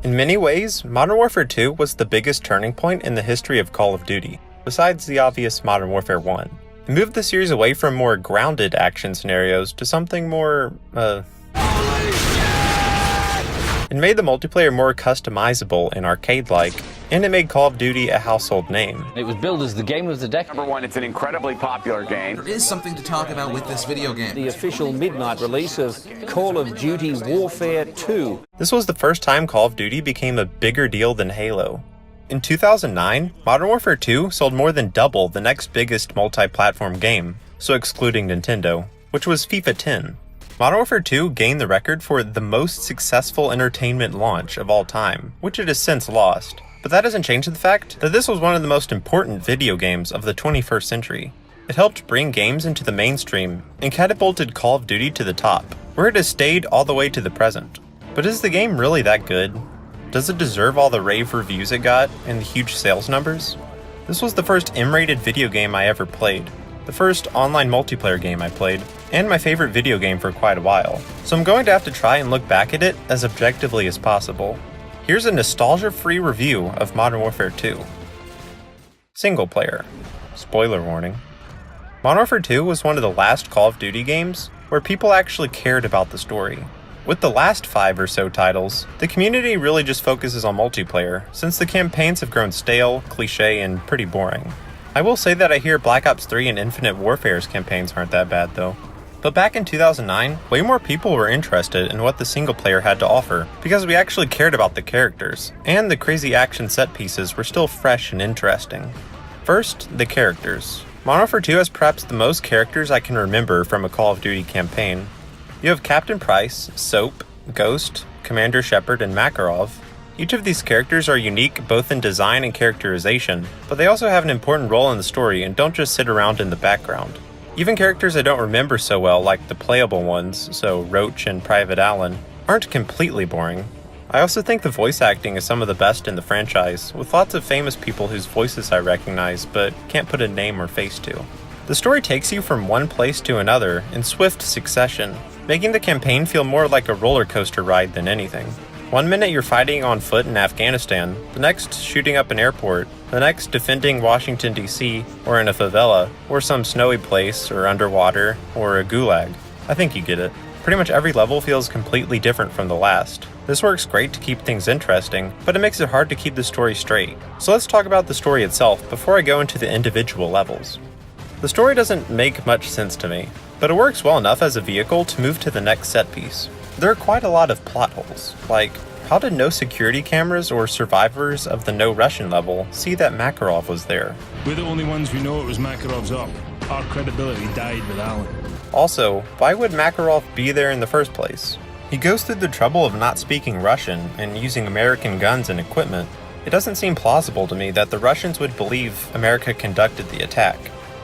In many ways, Modern Warfare 2 was the biggest turning point in the history of Call of Duty, besides the obvious Modern Warfare 1. It moved the series away from more grounded action scenarios to something more, It made the multiplayer more customizable and arcade-like, and it made Call of Duty a household name. It was billed as the game of the decade. Number one, it's an incredibly popular game. There is something to talk about with this video game. The official midnight release of Call of Duty Warfare 2. This was the first time Call of Duty became a bigger deal than Halo. In 2009, Modern Warfare 2 sold more than double the next biggest multi-platform game, so excluding Nintendo, which was FIFA 10. Modern Warfare 2 gained the record for the most successful entertainment launch of all time, which it has since lost. But that doesn't change the fact that this was one of the most important video games of the 21st century. It helped bring games into the mainstream and catapulted Call of Duty to the top, where it has stayed all the way to the present. But is the game really that good? Does it deserve all the rave reviews it got and the huge sales numbers? This was the first M-rated video game I ever played, the first online multiplayer game I played, and my favorite video game for quite a while, so I'm going to have to try and look back at it as objectively as possible. Here's a nostalgia-free review of Modern Warfare 2. Single player. Spoiler warning. Modern Warfare 2 was one of the last Call of Duty games where people actually cared about the story. With the last 5 or so titles, the community really just focuses on multiplayer, since the campaigns have grown stale, cliché, and pretty boring. I will say that I hear Black Ops 3 and Infinite Warfare's campaigns aren't that bad though. But back in 2009, way more people were interested in what the single player had to offer, because we actually cared about the characters, and the crazy action set pieces were still fresh and interesting. First, the characters. Modern Warfare 2 has perhaps the most characters I can remember from a Call of Duty campaign. You have Captain Price, Soap, Ghost, Commander Shepard, and Makarov. Each of these characters are unique both in design and characterization, but they also have an important role in the story and don't just sit around in the background. Even characters I don't remember so well, like the playable ones, so Roach and Private Allen, aren't completely boring. I also think the voice acting is some of the best in the franchise, with lots of famous people whose voices I recognize but can't put a name or face to. The story takes you from one place to another in swift succession, making the campaign feel more like a roller coaster ride than anything. One minute you're fighting on foot in Afghanistan, the next shooting up an airport, the next defending Washington DC, or in a favela, or some snowy place, or underwater, or a gulag. I think you get it. Pretty much every level feels completely different from the last. This works great to keep things interesting, but it makes it hard to keep the story straight. So let's talk about the story itself before I go into the individual levels. The story doesn't make much sense to me, but it works well enough as a vehicle to move to the next set piece. There are quite a lot of plot holes, like how did no security cameras or survivors of the No Russian level see that Makarov was there? We're the only ones who know it was Makarov's up. Our credibility died with Allen. Also, why would Makarov be there in the first place? He goes through the trouble of not speaking Russian and using American guns and equipment. It doesn't seem plausible to me that the Russians would believe America conducted the attack.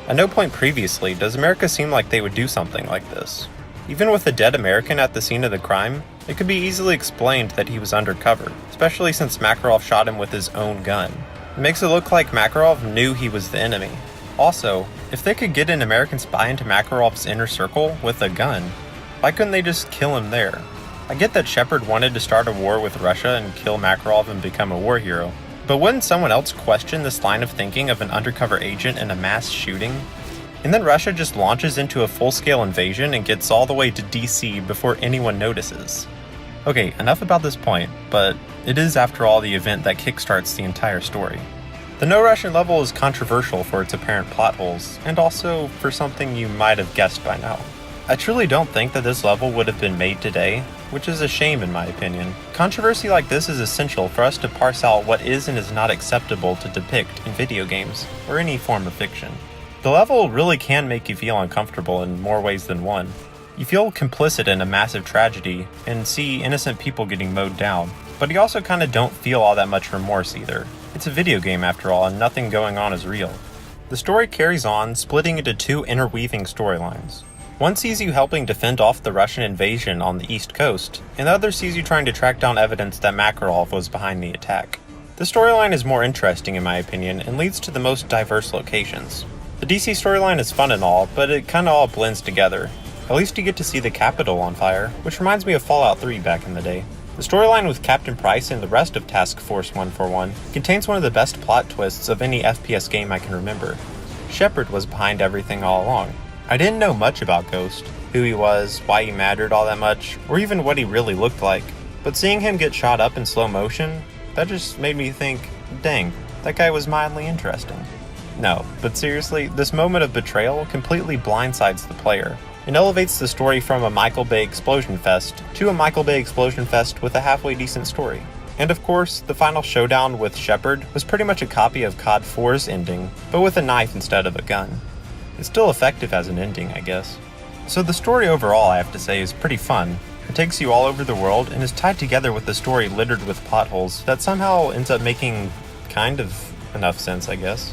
At no point previously does America seem like they would do something like this. Even with a dead American at the scene of the crime, it could be easily explained that he was undercover, especially since Makarov shot him with his own gun. It makes it look like Makarov knew he was the enemy. Also, if they could get an American spy into Makarov's inner circle with a gun, why couldn't they just kill him there? I get that Shepard wanted to start a war with Russia and kill Makarov and become a war hero, but wouldn't someone else question this line of thinking of an undercover agent in a mass shooting? And then Russia just launches into a full-scale invasion and gets all the way to DC before anyone notices. Okay, enough about this point, but it is after all the event that kickstarts the entire story. The No Russian level is controversial for its apparent plot holes, and also for something you might have guessed by now. I truly don't think that this level would have been made today, which is a shame in my opinion. Controversy like this is essential for us to parse out what is and is not acceptable to depict in video games, or any form of fiction. The level really can make you feel uncomfortable in more ways than one. You feel complicit in a massive tragedy, and see innocent people getting mowed down, but you also kinda don't feel all that much remorse either. It's a video game after all, and nothing going on is real. The story carries on, splitting into two interweaving storylines. One sees you helping defend off the Russian invasion on the East Coast, and the other sees you trying to track down evidence that Makarov was behind the attack. The storyline is more interesting in my opinion, and leads to the most diverse locations. The DC storyline is fun and all, but it kinda all blends together. At least you get to see the Capitol on fire, which reminds me of Fallout 3 back in the day. The storyline with Captain Price and the rest of Task Force 141 contains one of the best plot twists of any FPS game I can remember. Shepard was behind everything all along. I didn't know much about Ghost, who he was, why he mattered all that much, or even what he really looked like. But seeing him get shot up in slow motion, that just made me think, dang, that guy was mildly interesting. No, but seriously, this moment of betrayal completely blindsides the player. It elevates the story from a Michael Bay explosion fest to a Michael Bay explosion fest with a halfway decent story. And of course, the final showdown with Shepard was pretty much a copy of COD 4's ending, but with a knife instead of a gun. It's still effective as an ending, I guess. So the story overall, I have to say, is pretty fun. It takes you all over the world and is tied together with a story littered with plot holes that somehow ends up making kind of enough sense, I guess.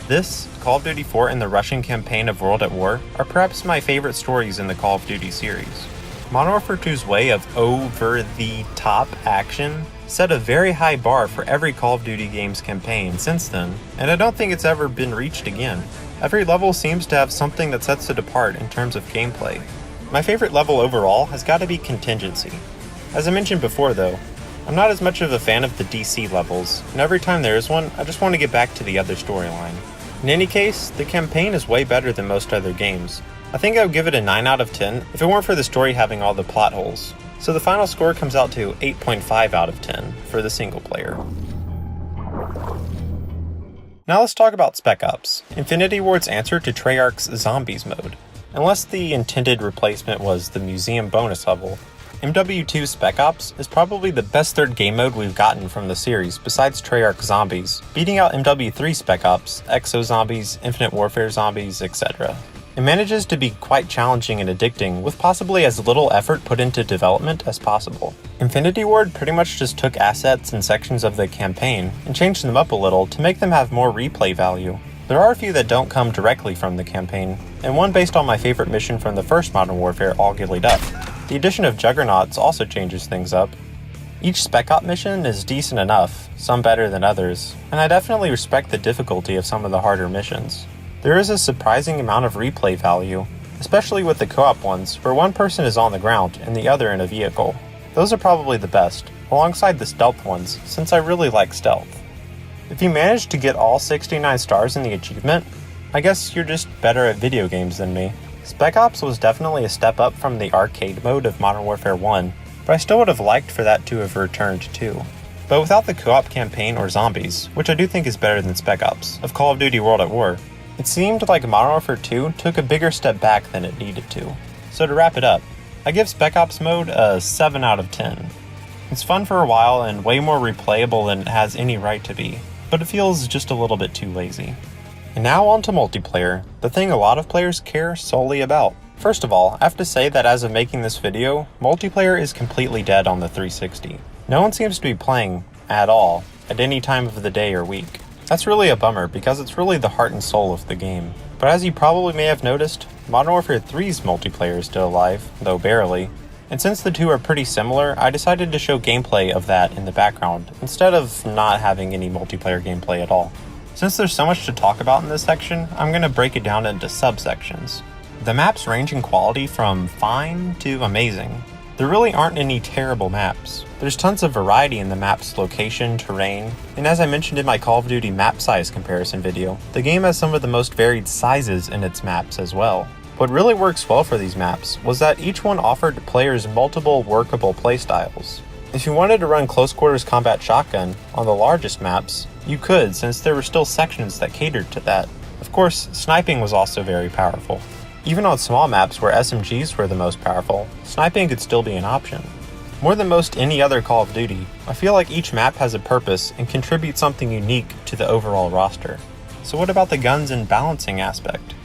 This, Call of Duty 4 and the Russian campaign of World at War are perhaps my favorite stories in the Call of Duty series. Modern Warfare 2's way of over-the-top action set a very high bar for every Call of Duty game's campaign since then, and I don't think it's ever been reached again. Every level seems to have something that sets it apart in terms of gameplay. My favorite level overall has got to be Contingency. As I mentioned before though, I'm not as much of a fan of the DC levels, and every time there is one, I just want to get back to the other storyline. In any case, the campaign is way better than most other games. I think I would give it a 9 out of 10 if it weren't for the story having all the plot holes. So the final score comes out to 8.5 out of 10 for the single player. Now let's talk about Spec Ops, Infinity Ward's answer to Treyarch's Zombies mode. Unless the intended replacement was the Museum bonus level, MW2 Spec Ops is probably the best third game mode we've gotten from the series besides Treyarch Zombies, beating out MW3 Spec Ops, Exo Zombies, Infinite Warfare Zombies, etc. It manages to be quite challenging and addicting, with possibly as little effort put into development as possible. Infinity Ward pretty much just took assets and sections of the campaign and changed them up a little to make them have more replay value. There are a few that don't come directly from the campaign, and one based on my favorite mission from the first Modern Warfare, All Gillied Up. The addition of Juggernauts also changes things up. Each Spec Op mission is decent enough, some better than others, and I definitely respect the difficulty of some of the harder missions. There is a surprising amount of replay value, especially with the co-op ones, where one person is on the ground and the other in a vehicle. Those are probably the best, alongside the stealth ones, since I really like stealth. If you manage to get all 69 stars in the achievement, I guess you're just better at video games than me. Spec Ops was definitely a step up from the arcade mode of Modern Warfare 1, but I still would have liked for that to have returned too. But without the co-op campaign or zombies, which I do think is better than Spec Ops, of Call of Duty World at War, it seemed like Modern Warfare 2 took a bigger step back than it needed to. So to wrap it up, I give Spec Ops mode a 7 out of 10. It's fun for a while and way more replayable than it has any right to be, but it feels just a little bit too lazy. And now on to multiplayer, the thing a lot of players care solely about. First of all, I have to say that as of making this video, multiplayer is completely dead on the 360. No one seems to be playing at all, at any time of the day or week. That's really a bummer because it's really the heart and soul of the game. But as you probably may have noticed, Modern Warfare 3's multiplayer is still alive, though barely. And since the two are pretty similar, I decided to show gameplay of that in the background, instead of not having any multiplayer gameplay at all. Since there's so much to talk about in this section, I'm going to break it down into subsections. The maps range in quality from fine to amazing. There really aren't any terrible maps. There's tons of variety in the map's location, terrain, and as I mentioned in my Call of Duty map size comparison video, the game has some of the most varied sizes in its maps as well. What really works well for these maps was that each one offered players multiple workable playstyles. If you wanted to run close quarters combat shotgun on the largest maps, you could, since there were still sections that catered to that. Of course, sniping was also very powerful. Even on small maps where SMGs were the most powerful, sniping could still be an option. More than most any other Call of Duty, I feel like each map has a purpose and contributes something unique to the overall roster. So what about the guns and balancing aspect?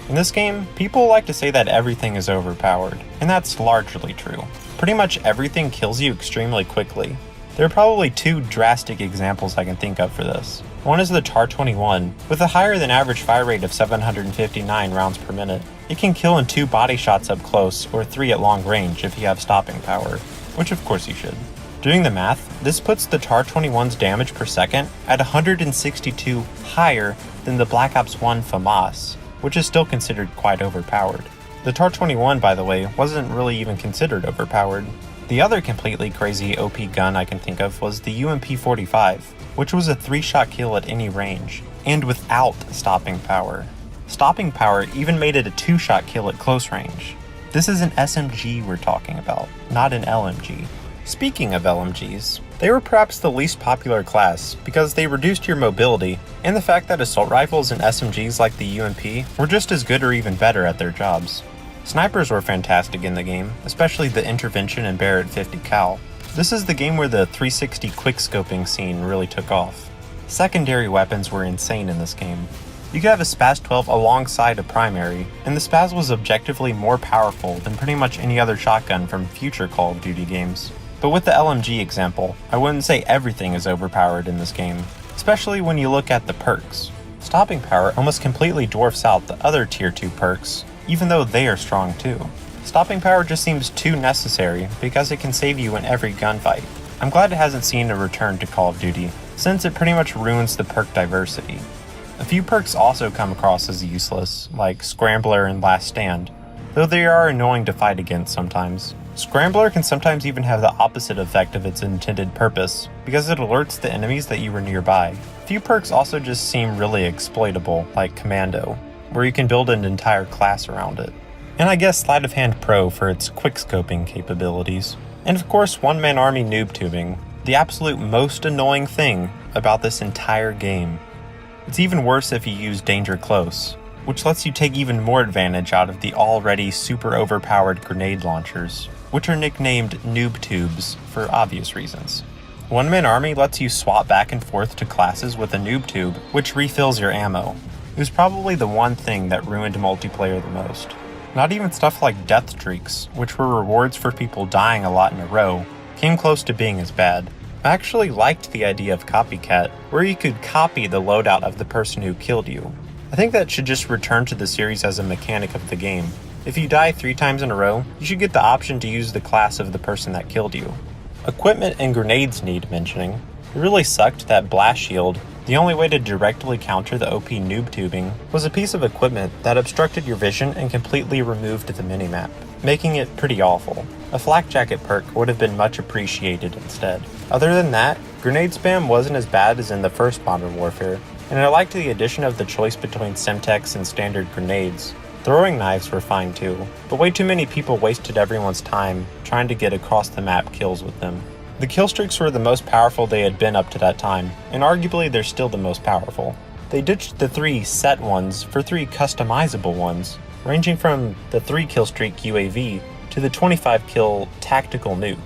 In this game, people like to say that everything is overpowered, and that's largely true. Pretty much everything kills you extremely quickly. There are probably two drastic examples I can think of for this. One is the TAR-21, with a higher than average fire rate of 759 rounds per minute. It can kill in 2 body shots up close, or 3 at long range if you have stopping power, which of course you should. Doing the math, this puts the TAR-21's damage per second at 162 higher than the Black Ops 1 FAMAS, which is still considered quite overpowered. The TAR-21, by the way, wasn't really even considered overpowered. The other completely crazy OP gun I can think of was the UMP-45, which was a 3-shot kill at any range, and without stopping power. Stopping power even made it a 2-shot kill at close range. This is an SMG we're talking about, not an LMG. Speaking of LMGs, they were perhaps the least popular class because they reduced your mobility, and the fact that assault rifles and SMGs like the UMP were just as good or even better at their jobs. Snipers were fantastic in the game, especially the Intervention and Barrett 50 cal. This is the game where the 360 quickscoping scene really took off. Secondary weapons were insane in this game. You could have a SPAS 12 alongside a primary, and the SPAS was objectively more powerful than pretty much any other shotgun from future Call of Duty games. But with the LMG example, I wouldn't say everything is overpowered in this game, especially when you look at the perks. Stopping power almost completely dwarfs out the other tier 2 perks, even though they are strong too. Stopping power just seems too necessary because it can save you in every gunfight. I'm glad it hasn't seen a return to Call of Duty, since it pretty much ruins the perk diversity. A few perks also come across as useless, like Scrambler and Last Stand, though they are annoying to fight against sometimes. Scrambler can sometimes even have the opposite effect of its intended purpose, because it alerts the enemies that you were nearby. A few perks also just seem really exploitable, like Commando, where you can build an entire class around it. And I guess Sleight of Hand Pro for its quickscoping capabilities. And of course, one-man army noob tubing, the absolute most annoying thing about this entire game. It's even worse if you use Danger Close, which lets you take even more advantage out of the already super overpowered grenade launchers, which are nicknamed Noob Tubes for obvious reasons. One-Man Army lets you swap back and forth to classes with a Noob Tube, which refills your ammo. It was probably the one thing that ruined multiplayer the most. Not even stuff like Death Streaks, which were rewards for people dying a lot in a row, came close to being as bad. I actually liked the idea of Copycat, where you could copy the loadout of the person who killed you. I think that should just return to the series as a mechanic of the game. If you die 3 times in a row, you should get the option to use the class of the person that killed you. Equipment and grenades need mentioning. It really sucked that Blast Shield, the only way to directly counter the OP noob tubing, was a piece of equipment that obstructed your vision and completely removed the minimap, making it pretty awful. A Flak Jacket perk would have been much appreciated instead. Other than that, grenade spam wasn't as bad as in the first Modern Warfare, and I liked the addition of the choice between Semtex and standard grenades. Throwing knives were fine too, but way too many people wasted everyone's time trying to get across the map kills with them. The kill streaks were the most powerful they had been up to that time, and arguably they're still the most powerful. They ditched the 3 set ones for 3 customizable ones, ranging from the 3 kill streak UAV to the 25 kill tactical nuke.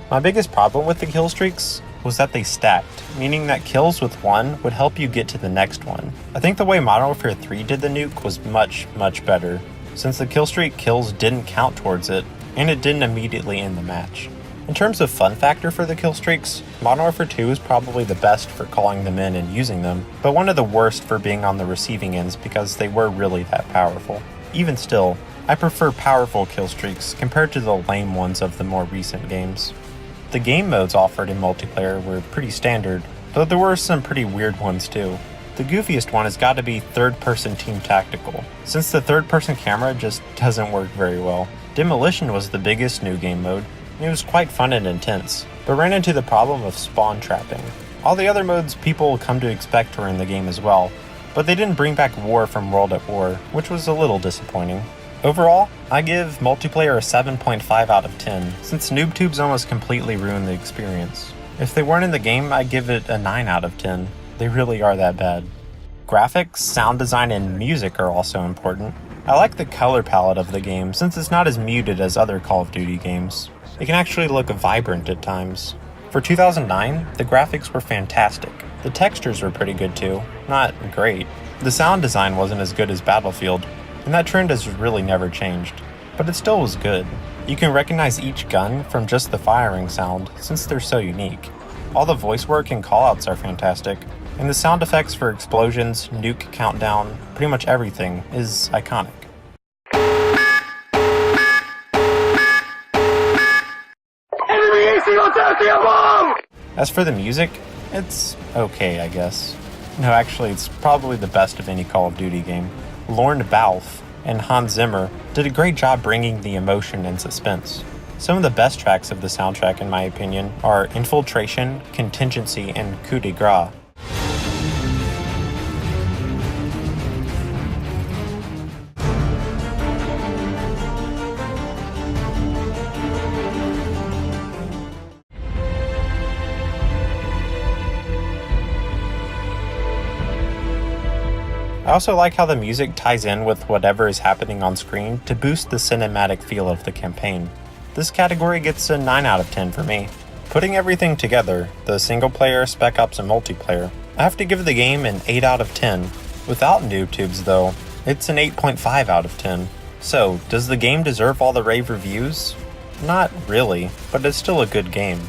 My biggest problem with the kill streaks was that they stacked, meaning that kills with one would help you get to the next one. I think the way Modern Warfare 3 did the nuke was much better, since the kill streak kills didn't count towards it, and it didn't immediately end the match. In terms of fun factor for the kill streaks, Modern Warfare 2 is probably the best for calling them in and using them, but one of the worst for being on the receiving ends because they were really that powerful. Even still, I prefer powerful kill streaks compared to the lame ones of the more recent games. The game modes offered in multiplayer were pretty standard, though there were some pretty weird ones too. The goofiest one has got to be third-person team tactical, since the third-person camera just doesn't work very well. Demolition was the biggest new game mode, and it was quite fun and intense, but ran into the problem of spawn trapping. All the other modes people come to expect were in the game as well, but they didn't bring back War from World at War, which was a little disappointing. Overall, I give multiplayer a 7.5 out of 10, since noob tubes almost completely ruined the experience. If they weren't in the game, I'd give it a 9 out of 10. They really are that bad. Graphics, sound design, and music are also important. I like the color palette of the game, since it's not as muted as other Call of Duty games. It can actually look vibrant at times. For 2009, the graphics were fantastic. The textures were pretty good too, not great. The sound design wasn't as good as Battlefield, and that trend has really never changed, but it still was good. You can recognize each gun from just the firing sound, since they're so unique. All the voice work and callouts are fantastic, and the sound effects for explosions, nuke countdown, pretty much everything is iconic. As for the music, it's okay, I guess. No, actually, it's probably the best of any Call of Duty game. Lorne Balfe and Hans Zimmer did a great job bringing the emotion and suspense. Some of the best tracks of the soundtrack, in my opinion, are Infiltration, Contingency, and Coup de Grace. I also like how the music ties in with whatever is happening on screen to boost the cinematic feel of the campaign. This category gets a 9 out of 10 for me. Putting everything together, the single player, Spec Ops, and multiplayer, I have to give the game an 8 out of 10. Without noob tubes though, it's an 8.5 out of 10. So, does the game deserve all the rave reviews? Not really, but it's still a good game.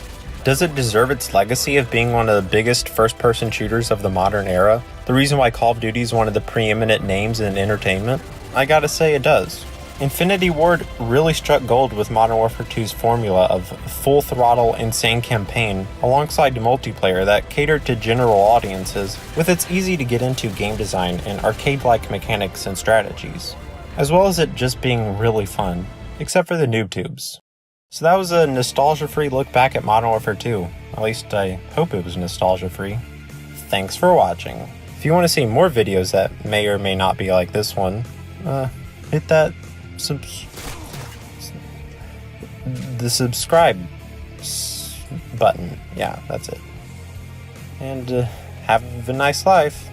Does it deserve its legacy of being one of the biggest first-person shooters of the modern era? The reason why Call of Duty is one of the preeminent names in entertainment? I gotta say it does. Infinity Ward really struck gold with Modern Warfare 2's formula of full-throttle, insane campaign alongside multiplayer that catered to general audiences with its easy-to-get-into game design and arcade-like mechanics and strategies, as well as it just being really fun, except for the noob tubes. So that was a nostalgia-free look back at Modern Warfare 2. At least I hope it was nostalgia-free. Thanks for watching. If you want to see more videos that may or may not be like this one, hit that the subscribe button. Yeah, that's it. And have a nice life.